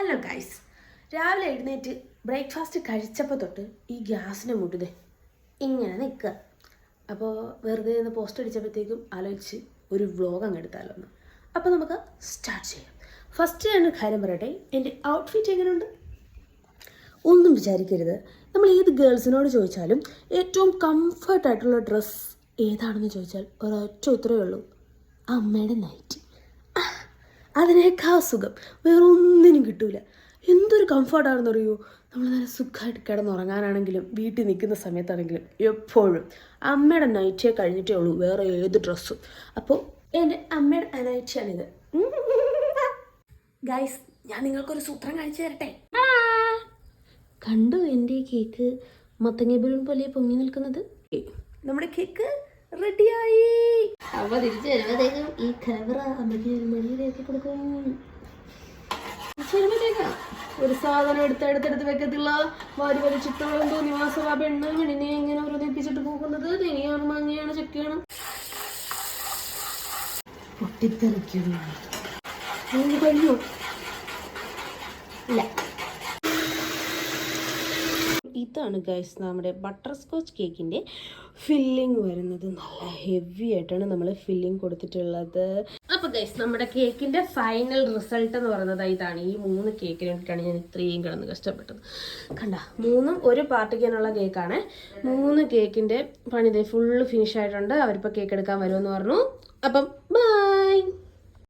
Hello guys, രാവിലെ എഴുന്നേറ്റ് breakfast കഴിച്ചപ്പോൾ തൊട്ട് ഈ ഗ്യാസിനെ മുട്ടുതേ ഇങ്ങനെ നിൽക്കുക. അപ്പോൾ വെറുതെ ഒന്ന് പോസ്റ്റ് അടിച്ചപ്പോഴത്തേക്കും ആലോചിച്ച് ഒരു വ്ളോഗ് അങ്ങ് എടുത്താലോ എന്ന്. അപ്പോൾ നമുക്ക് സ്റ്റാർട്ട് ചെയ്യാം. ഫസ്റ്റ് ഞാൻ കാര്യം പറയട്ടെ, എൻ്റെ ഔട്ട്ഫിറ്റ് എങ്ങനെയുണ്ട്? ഒന്നും വിചാരിക്കരുത്. നമ്മൾ ഏത് ഗേൾസിനോട് ചോദിച്ചാലും ഏറ്റവും കംഫർട്ടായിട്ടുള്ള ഡ്രസ്സ് ഏതാണെന്ന് ചോദിച്ചാൽ ഒരൊറ്റ ഉത്തരവേ ഉള്ളൂ, അമ്മയുടെ നൈറ്റി. അതിനേക്കാൾ സുഖം വേറെ ഒന്നിനും കിട്ടൂല. എന്തൊരു കംഫർട്ടാണെന്ന് അറിയുമോ. നമ്മൾ നല്ല സുഖമായിട്ട് കിടന്നുറങ്ങാനാണെങ്കിലും വീട്ടിൽ നിൽക്കുന്ന സമയത്താണെങ്കിലും എപ്പോഴും അമ്മയുടെ നൈറ്റിയെ കഴിഞ്ഞിട്ടേ ഉള്ളൂ വേറെ ഏത് ഡ്രസ്സും. അപ്പോൾ എൻ്റെ അമ്മയുടെ നൈറ്റിയാണിത്. ഗൈസ്, ഞാൻ നിങ്ങൾക്കൊരു സൂത്രം കാണിച്ചു തരട്ടെ. കണ്ടു എൻ്റെ കേക്ക് മത്തങ്ങ ബലൂൺ പോലെ പൊങ്ങി നിൽക്കുന്നത്? നമ്മുടെ കേക്ക് റെഡിയായി. അമ്മ തിരിച്ചു വരുമ്പോഴത്തേക്കും ഈ ക്യാമറ അമ്മയ്ക്ക് മണിയിലേക്ക് കൊടുക്കും. വരുമ്പോഴത്തേക്കാം ഒരു സാധനം എടുത്തെടുത്ത് വെക്കത്തില്ല. വാരി വലിച്ചിട്ടോളം തോന്നി മാസം ആ പെണ്ണ് പെണ്ണിനെ എങ്ങനെ ഓരോ തെപ്പിച്ചിട്ട് പോകുന്നത്. തേനിയാണ് മങ്ങയാണ് ചക്കയാണ് പൊട്ടിത്തെറിക്കുന്നു. കഴിഞ്ഞു ഇല്ല. ഇതാണ് ഗൈസ് നമ്മുടെ ബട്ടർ സ്കോച്ച് കേക്കിൻ്റെ ഫില്ലിങ് വരുന്നത്. നല്ല ഹെവി ആയിട്ടാണ് നമ്മൾ ഫില്ലിങ് കൊടുത്തിട്ടുള്ളത്. അപ്പോൾ ഗൈസ്, നമ്മുടെ കേക്കിൻ്റെ ഫൈനൽ റിസൾട്ട് എന്ന് പറയുന്നത് ഇതാണ്. ഈ 3 കേക്കിന് വേണ്ടിയിട്ടാണ് ഞാൻ ഇത്രയും കിടന്ന് കഷ്ടപ്പെട്ടത്. കണ്ട, 3ഉം ഒരു പാർട്ടിക്കാനുള്ള കേക്കാണ്. 3 കേക്കിൻ്റെ പണി ഫുള്ള് ഫിനിഷ് ആയിട്ടുണ്ട്. അവരിപ്പോൾ കേക്ക് എടുക്കാൻ വരുമെന്ന് പറഞ്ഞു. അപ്പം ബൈ.